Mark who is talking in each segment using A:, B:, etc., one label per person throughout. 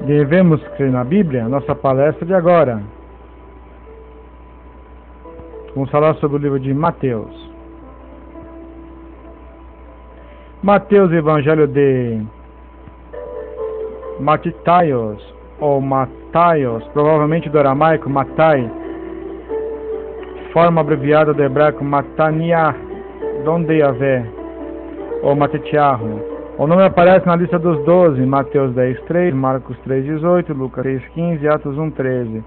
A: devemos crer na Bíblia? Nossa palestra de agora. Vamos falar sobre o livro de Mateus. Mateus, Evangelho de Mataios, ou Mataios, provavelmente do aramaico Matai, forma abreviada do hebraico Mataniah, donde Yahvé, ou Matetiahu. O nome aparece na lista dos 12, Mateus 10:3, Marcos 3:18, Lucas 6:15 e Atos 1:13.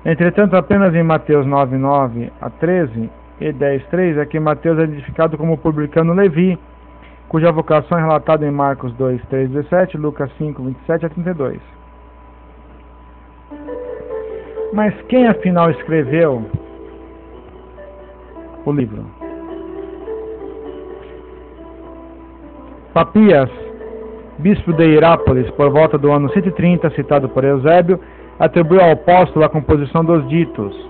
A: Entretanto, apenas em Mateus 9:9 a 13 e 10:3 é que Mateus é identificado como publicano Levi, cuja vocação é relatada em Marcos 2:3-17, Lucas 5:27 a 32. Mas quem afinal escreveu o livro? Papias, bispo de Hierápolis, por volta do ano 130, citado por Eusébio, atribuiu ao apóstolo a composição dos ditos.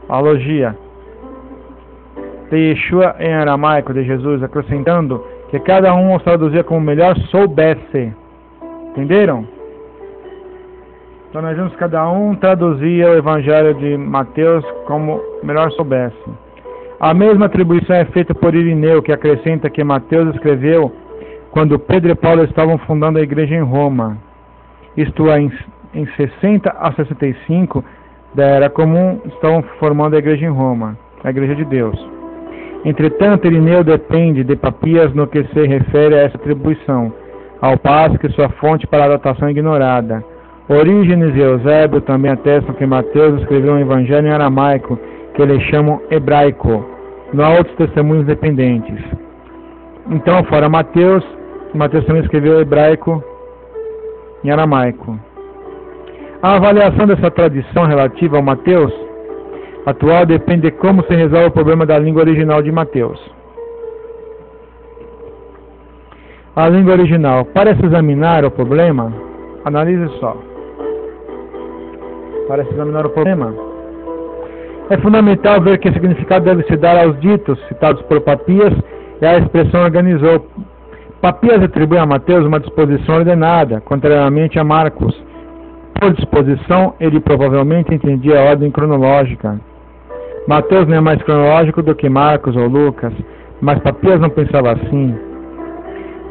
A: A logia de Yeshua em aramaico de Jesus, acrescentando que cada um os traduzia como melhor soubesse. Entenderam? Então nós vimos que cada um traduzia o Evangelho de Mateus como melhor soubesse. A mesma atribuição é feita por Irineu, que acrescenta que Mateus escreveu quando Pedro e Paulo estavam fundando a igreja em Roma, isto é, em 60 a 65 da Era Comum, estavam formando a igreja em Roma, a igreja de Deus. Entretanto, Irineu depende de Papias no que se refere a essa atribuição, ao passo que sua fonte para a datação é ignorada. Orígenes e Eusébio também atestam que Mateus escreveu um evangelho em aramaico, que eles chamam hebraico. Não há outros testemunhos dependentes. Então, fora Mateus, Mateus também escreveu hebraico em aramaico. A avaliação dessa tradição relativa ao Mateus atual depende de como se resolve o problema da língua original de Mateus. A língua original. Para se examinar o problema, analise só. Para se examinar o problema, é fundamental ver que significado deve se dar aos ditos citados por Papias e a expressão organizou. Papias atribui a Mateus uma disposição ordenada, contrariamente a Marcos. Por disposição, ele provavelmente entendia a ordem cronológica. Mateus não é mais cronológico do que Marcos ou Lucas, mas Papias não pensava assim.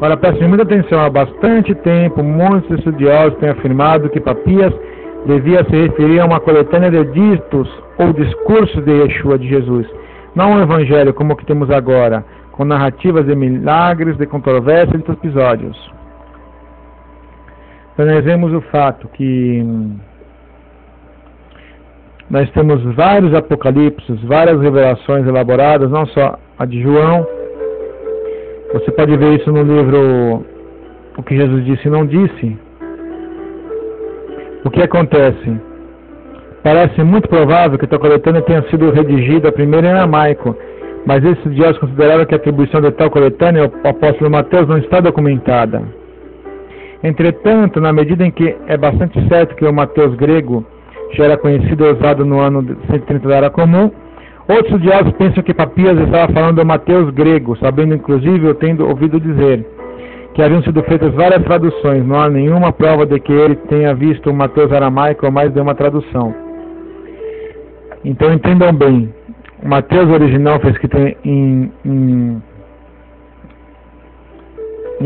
A: Ora, prestem muita atenção, há bastante tempo, muitos estudiosos têm afirmado que Papias devia se referir a uma coletânea de ditos ou discursos de Yeshua, de Jesus, não um evangelho como o que temos agora, com narrativas de milagres, de controvérsia e de episódios. Então nós vemos o fato que nós temos vários apocalipses, várias revelações elaboradas, não só a de João. Você pode ver isso no livro O que Jesus Disse e Não Disse. O que acontece? Parece muito provável que a coletânea tenha sido redigida primeiro em aramaico, mas esses estudiosos consideraram que a atribuição de tal coletânea ao apóstolo Mateus não está documentada. Entretanto, na medida em que é bastante certo que o Mateus grego já era conhecido e usado no ano 130 da Era Comum, outros estudiosos pensam que Papias estava falando do Mateus grego, sabendo inclusive ou tendo ouvido dizer que haviam sido feitas várias traduções. Não há nenhuma prova de que ele tenha visto o Mateus aramaico ou mais de uma tradução. Então entendam bem, o Mateus original foi escrito em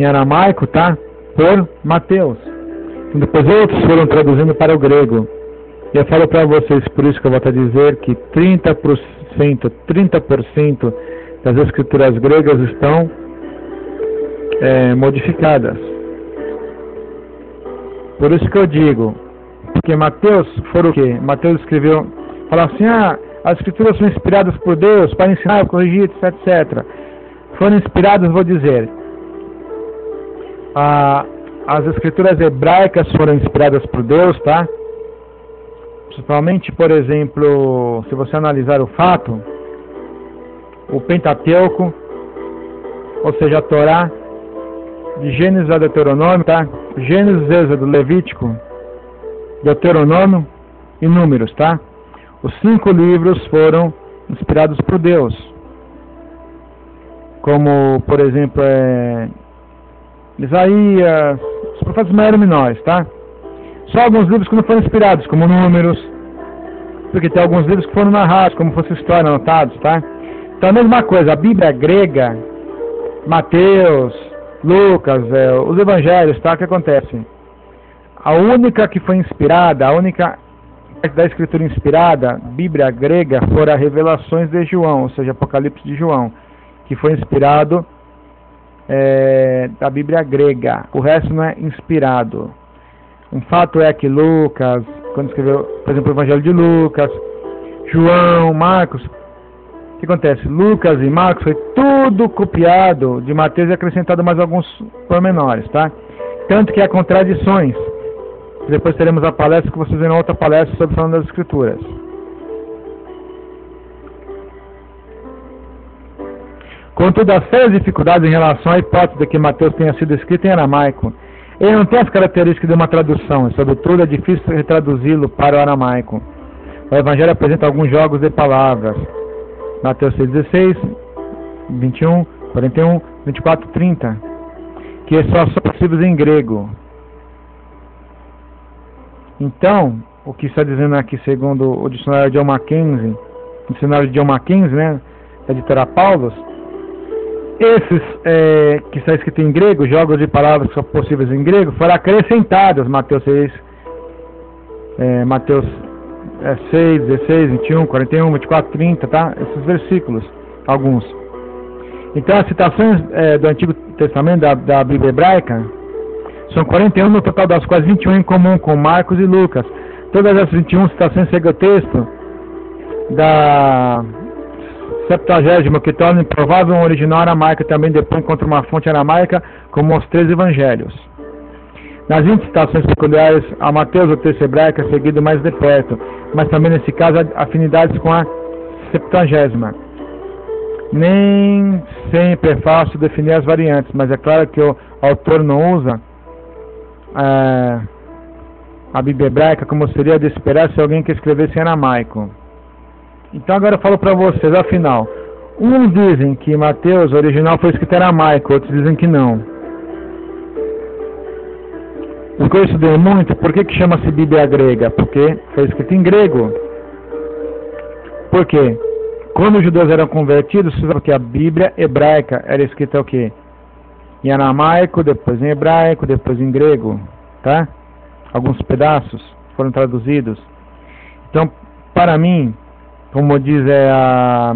A: aramaico, tá? Por Mateus. E depois outros foram traduzindo para o grego. E eu falo para vocês, por isso que eu vou até dizer que 30% das escrituras gregas estão modificadas. Por isso que eu digo, porque Mateus foi o quê? Mateus escreveu, falava assim, as escrituras são inspiradas por Deus para ensinar, corrigir, etc. Foram inspiradas, vou dizer, as escrituras hebraicas foram inspiradas por Deus, tá? Principalmente, por exemplo, se você analisar o fato, o Pentateuco, ou seja, a Torá, de Gênesis a Deuteronômio, tá? Gênesis, Êxodo, Levítico, Deuteronômio e Números, tá? Os 5 livros foram inspirados por Deus. Como, por exemplo, Isaías, os profetas maiores e menores, tá? Só alguns livros que não foram inspirados, como Números, porque tem alguns livros que foram narrados, como fosse história, anotados, tá? Então a mesma coisa, a Bíblia grega, Mateus, Lucas, os evangelhos, tá? O que acontece? A única que foi inspirada, a única da escritura inspirada, Bíblia grega, foram as revelações de João, ou seja, Apocalipse de João, que foi inspirado da Bíblia grega. O resto não é inspirado. Um fato é que Lucas, quando escreveu, por exemplo, o Evangelho de Lucas, João, Marcos, o que acontece? Lucas e Marcos foi tudo copiado de Mateus e acrescentado mais alguns pormenores, tá? Tanto que há contradições. Depois teremos a palestra que vocês verão outra palestra sobre falando das Escrituras. Contudo, há sérias dificuldades em relação à hipótese de que Mateus tenha sido escrito em aramaico. Ele não tem as características de uma tradução, e sobretudo é difícil retraduzi-lo para o aramaico. O Evangelho apresenta alguns jogos de palavras. Mateus 6,16, 21, 41, 24, 30, que só são possíveis em grego. Então, o que está dizendo aqui, segundo o dicionário de John Mackenzie, né, da editora Paulus, esses que está escrito em grego, jogos de palavras que são possíveis em grego, foram acrescentados, Mateus 6, Mateus 6, 16, 21, 41, 24, 30, tá? Esses versículos, alguns. Então, as citações do Antigo Testamento, da Bíblia hebraica, são 41, no total das quais 21 em comum com Marcos e Lucas. Todas as 21 citações seguem o texto da Septuagésima, que torna improvável um original aramaico, também depois encontra uma fonte aramaica, como os 13 evangelhos. Nas 20 citações peculiares, a Mateus, o texto hebraico, é seguido mais de perto, mas também nesse caso há afinidades com a Septuagésima. Nem sempre é fácil definir as variantes, mas é claro que o autor não usa a Bíblia hebraica como seria de esperar se alguém que escrevesse em aramaico. Então agora eu falo para vocês, afinal, uns dizem que Mateus original foi escrito em aramaico, outros dizem que não. O que eu estudei muito, por que chama-se Bíblia grega? Porque foi escrito em grego. Por quê? Quando os judeus eram convertidos, porque a Bíblia hebraica era escrita o quê? Em aramaico, depois em hebraico, depois em grego, tá? Alguns pedaços foram traduzidos. Então, para mim, como diz a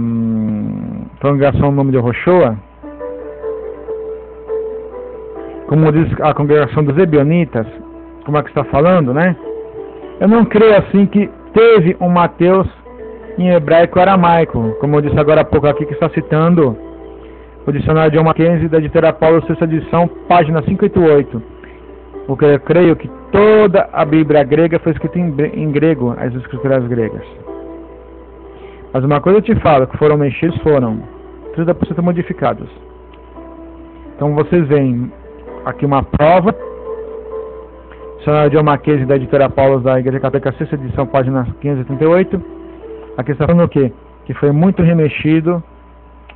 A: congregação no nome de Rochoa, como diz a congregação dos Ebionitas, como é que está falando, né? Eu não creio assim que teve um Mateus em hebraico e aramaico, como eu disse agora há pouco aqui, que está citando o dicionário de John Mackenzie da editora Paulus, sexta edição, página 588. Porque eu creio que toda a Bíblia grega foi escrita em grego, as escrituras gregas. Mas uma coisa eu te falo, que foram mexidos, foram 30% modificados. Então vocês veem aqui uma prova, dicionário de John Mackenzie da editora Paulus da Igreja Católica, sexta edição, página 538. Aqui está falando o quê? Que foi muito remexido,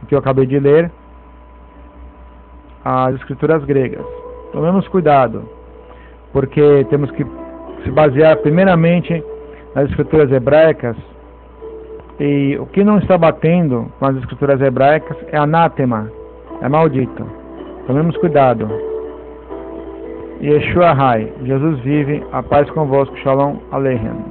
A: o que eu acabei de ler, as escrituras gregas. Tomemos cuidado, porque temos que se basear primeiramente nas escrituras hebraicas, e o que não está batendo com as escrituras hebraicas é anátema, é maldito. Tomemos cuidado. Yeshua Hai, Jesus vive, a paz convosco, Shalom Aleichem.